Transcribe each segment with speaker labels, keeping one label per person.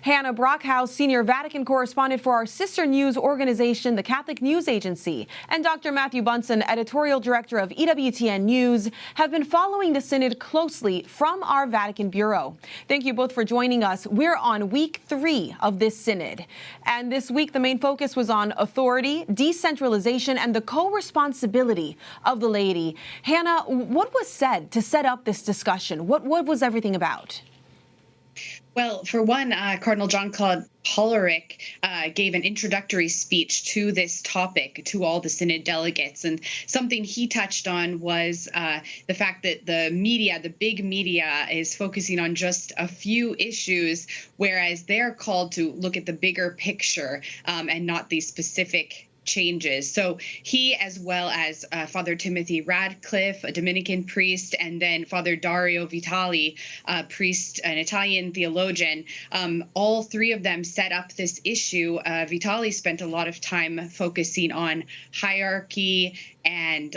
Speaker 1: Hannah Brockhaus, Senior Vatican Correspondent for our sister news organization, the Catholic News Agency, and Dr. Matthew Bunson, Editorial Director of EWTN News, have been following the Synod closely from our Vatican Bureau. Thank you both for joining us. We're on week 3 of this Synod. And this week, the main focus was on authority, decentralization, and the co-responsibility of the laity. Hannah, what was said to set up this discussion? What was everything about?
Speaker 2: Well, for one, Cardinal John-Claude Hollerich gave an introductory speech to this topic to all the Synod delegates. And something he touched on was the fact that the media, the big media, is focusing on just a few issues, whereas they're called to look at the bigger picture and not these specific changes. So he, as well as Father Timothy Radcliffe, a Dominican priest, and then Father Dario Vitali, a priest, an Italian theologian, all three of them set up this issue. Vitali spent a lot of time focusing on hierarchy and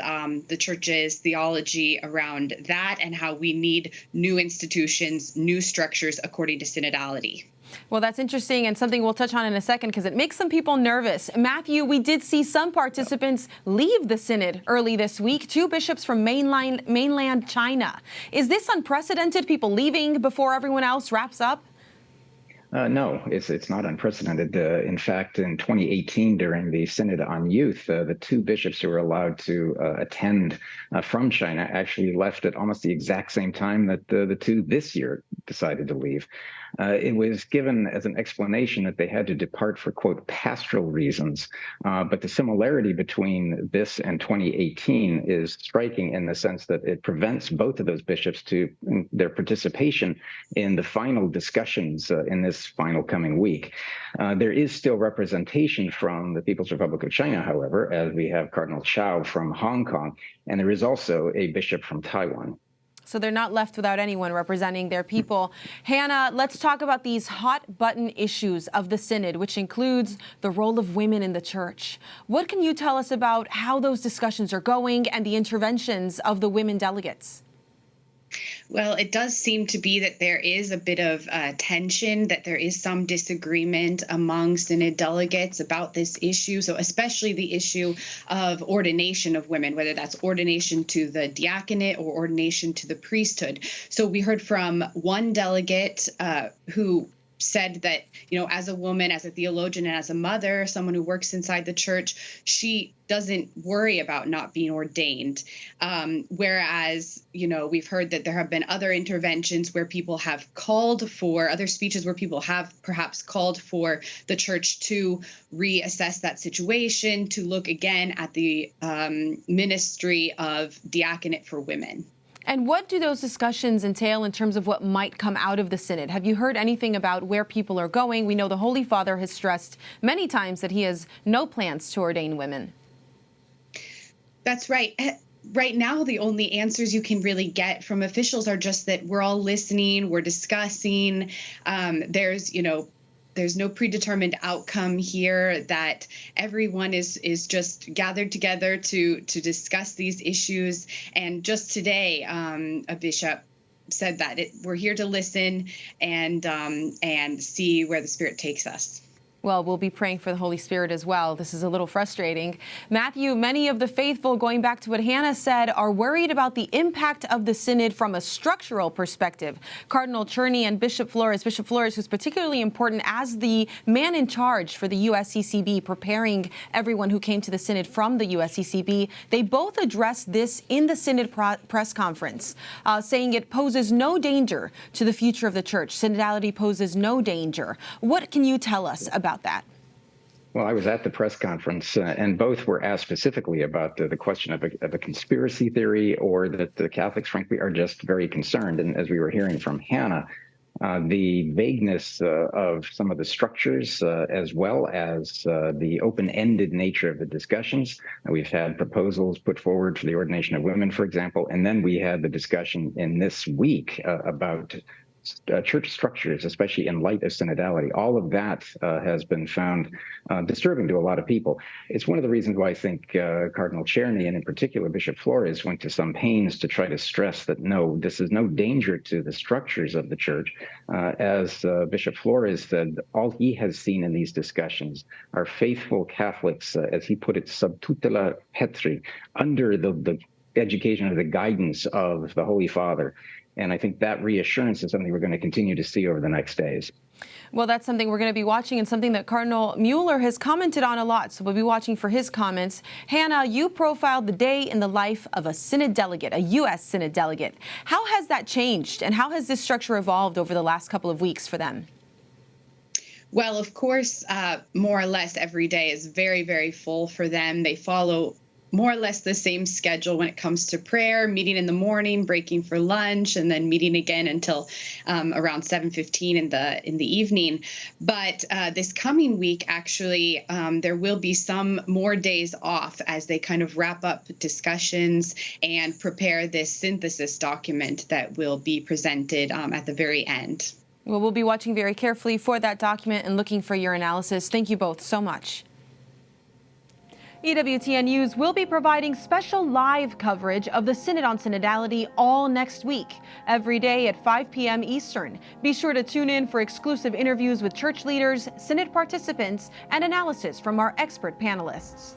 Speaker 2: the church's theology around that and how we need new institutions, new structures according to synodality.
Speaker 1: Well, that's interesting and something we'll touch on in a second because it makes some people nervous. Matthew, we did see some participants leave the Synod early this week, 2 bishops from mainland China. Is this unprecedented, people leaving before everyone else wraps up?
Speaker 3: No, it's not unprecedented. In fact, in 2018, during the Synod on Youth, the 2 bishops who were allowed to attend from China actually left at almost the exact same time that the 2 this year decided to leave. It was given as an explanation that they had to depart for, quote, pastoral reasons. But the similarity between this and 2018 is striking in the sense that it prevents both of those bishops to their participation in the final discussions in this final coming week. There is still representation from the People's Republic of China, however, as we have Cardinal Chao from Hong Kong, and there is also a bishop from Taiwan.
Speaker 1: So they're not left without anyone representing their people. Hannah, let's talk about these hot button issues of the Synod, which includes the role of women in the church. What can you tell us about how those discussions are going and the interventions of the women delegates?
Speaker 2: Well, it does seem to be that there is a bit of tension, that there is some disagreement among Synod delegates about this issue. So especially the issue of ordination of women, whether that's ordination to the diaconate or ordination to the priesthood. So we heard from one delegate who said that, as a woman, as a theologian, and as a mother, someone who works inside the church, she doesn't worry about not being ordained. Whereas, we've heard that there have been other interventions where people have called for, other speeches where people have perhaps called for the church to reassess that situation, to look again at the ministry of diaconate for women.
Speaker 1: And what do those discussions entail in terms of what might come out of the Synod? Have you heard anything about where people are going? We know the Holy Father has stressed many times that he has no plans to ordain women.
Speaker 2: That's right. Right now, the only answers you can really get from officials are just that we're all listening, we're discussing. There's no predetermined outcome here, that everyone is just gathered together to discuss these issues. And just today, a bishop said that we're here to listen and see where the Spirit takes us.
Speaker 1: Well, we'll be praying for the Holy Spirit as well. This is a little frustrating. Matthew, many of the faithful, going back to what Hannah said, are worried about the impact of the Synod from a structural perspective. Cardinal Czerny and Bishop Flores, who's particularly important as the man in charge for the USCCB, preparing everyone who came to the Synod from the USCCB, they both addressed this in the Synod press conference, saying it poses no danger to the future of the church. Synodality poses no danger. What can you tell us about that?
Speaker 3: Well, I was at the press conference, and both were asked specifically about the question of a conspiracy theory, or that the Catholics, frankly, are just very concerned. And as we were hearing from Hannah, the vagueness of some of the structures, as well as the open-ended nature of the discussions. We've had proposals put forward for the ordination of women, for example, and then we had the discussion in this week about church structures, especially in light of synodality. All of that has been found disturbing to a lot of people. It's one of the reasons why I think Cardinal Czerny, and in particular Bishop Flores, went to some pains to try to stress that no, this is no danger to the structures of the church. As Bishop Flores said, all he has seen in these discussions are faithful Catholics, as he put it, sub tutela Petri, under the education or the guidance of the Holy Father. And I think that reassurance is something we're going to continue to see over the next days.
Speaker 1: Well, that's something we're going to be watching, and something that Cardinal Mueller has commented on a lot, so we'll be watching for his comments. Hannah, you profiled the day in the life of a Synod delegate, a U.S. Synod delegate. How has that changed, and how has this structure evolved over the last couple of weeks for them?
Speaker 2: Well, of course, more or less every day is very, very full for them. They follow more or less the same schedule when it comes to prayer, meeting in the morning, breaking for lunch, and then meeting again until around 7:15 in the evening. But this coming week, actually, there will be some more days off as they kind of wrap up discussions and prepare this synthesis document that will be presented at the very end.
Speaker 1: Well, we'll be watching very carefully for that document and looking for your analysis. Thank you both so much. EWTN News will be providing special live coverage of the Synod on Synodality all next week, every day at 5 p.m. Eastern. Be sure to tune in for exclusive interviews with church leaders, Synod participants, and analysis from our expert panelists.